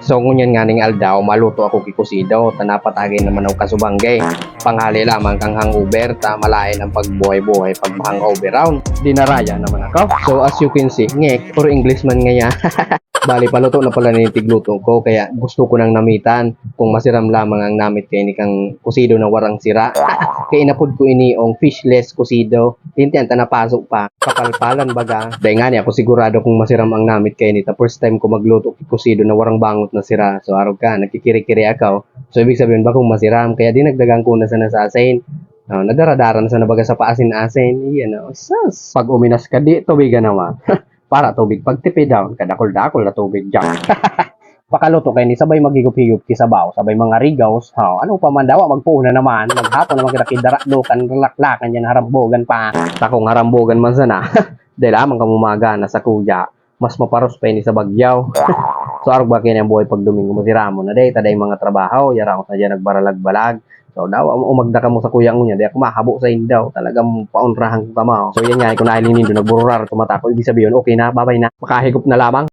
So ngunyan nga ning aldaw, maluto ako kikusido, tanapatagay naman ako kasubanggay. Panghali lamang kang hangover, tamalain ang pagbuhay-buhay pag hangover round. Dinaraya naman ako. So as you can see, ngek, puro English man nga ya. Bali, paluto na pala ninitigluto ko, kaya gusto ko nang namitan. Kung masiram lamang ang namit kay ni kang kusido na warang sira. Kaya inapod ko ini ong fishless kusido. Tintiyan ta napasok pa. Kapalpalan baga. Dahil nga niya, ako sigurado kung masiram ang namit kay ni. Ta first time ko magluto kusido na warang bangot na sira. So araw ka, nagkikiri-kiri ako. So ibig sabihin ba kung masiram, kaya dinagdagan ko na sana sa asin. Nadaradaran sa nabaga sa paasin-asin. Iyan o. Sus. Pag uminas ka di, tubigan naman. Para tubig pagtipid daw, kadakol-dakol na tubig dyan. Pakaluto kayo ni sabay magigop-higop kisabaw, sabay mga rigaws, ano pa man daw, magpuuna naman, maghapon naman kita kidarakdukan, laklakan yan, harambogan pa, takong harambogan man sana, dahil amang kamumaga na sa kuya, mas maparos pa ni sa bagyaw. So arog ba kayo ang buhay pag Domingo masiramo na day, taday mga trabaho, yara ko sa dyan nagbaralag-balag, so daw, umagda ka mo sa kuya mo niya, di ako mahabo sa indaw, talagang paunrahan ko ka mo. So yan nga, kung nailinin doon, nagbururar, tumata ko, ibig sabihin, okay na, babay na, makahigop na lamang.